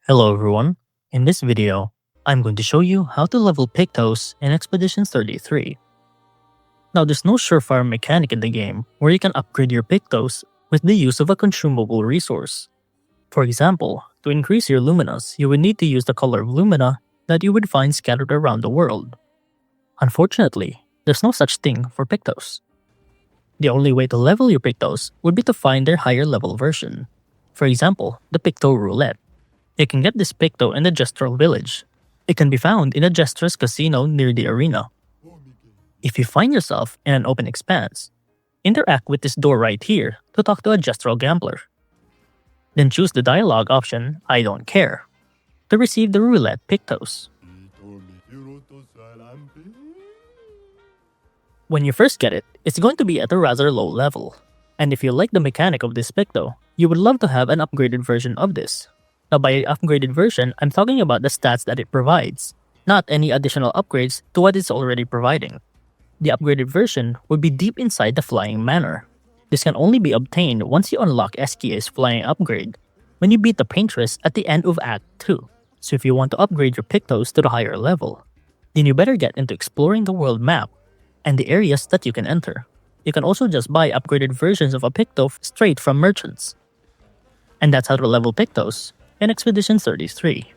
Hello everyone, in this video, I'm going to show you how to level Pictos in Expedition 33. Now there's no surefire mechanic in the game where you can upgrade your Pictos with the use of a consumable resource. For example, to increase your luminous, you would need to use the color of lumina that you would find scattered around the world. Unfortunately, there's no such thing for Pictos. The only way to level your Pictos would be to find their higher level version. For example, the Picto Roulette. You can get this Picto in the Gestural Village. It can be found in the Gestrous Casino near the arena. If you find yourself in an open expanse, interact with this door right here to talk to a Gestural Gambler. Then choose the dialogue option, I don't care, to receive the Roulette Pictos. When you first get it, it's going to be at a rather low level. And if you like the mechanic of this Picto, you would love to have an upgraded version of this. Now by upgraded version, I'm talking about the stats that it provides, not any additional upgrades to what it's already providing. The upgraded version would be deep inside the Flying Manor. This can only be obtained once you unlock SKA's Flying upgrade, when you beat the Paintress at the end of Act 2. So if you want to upgrade your Pictos to the higher level, then you better get into exploring the world map and the areas that you can enter. You can also just buy upgraded versions of a Picto straight from merchants. And that's how to level Pictos in Expedition 33.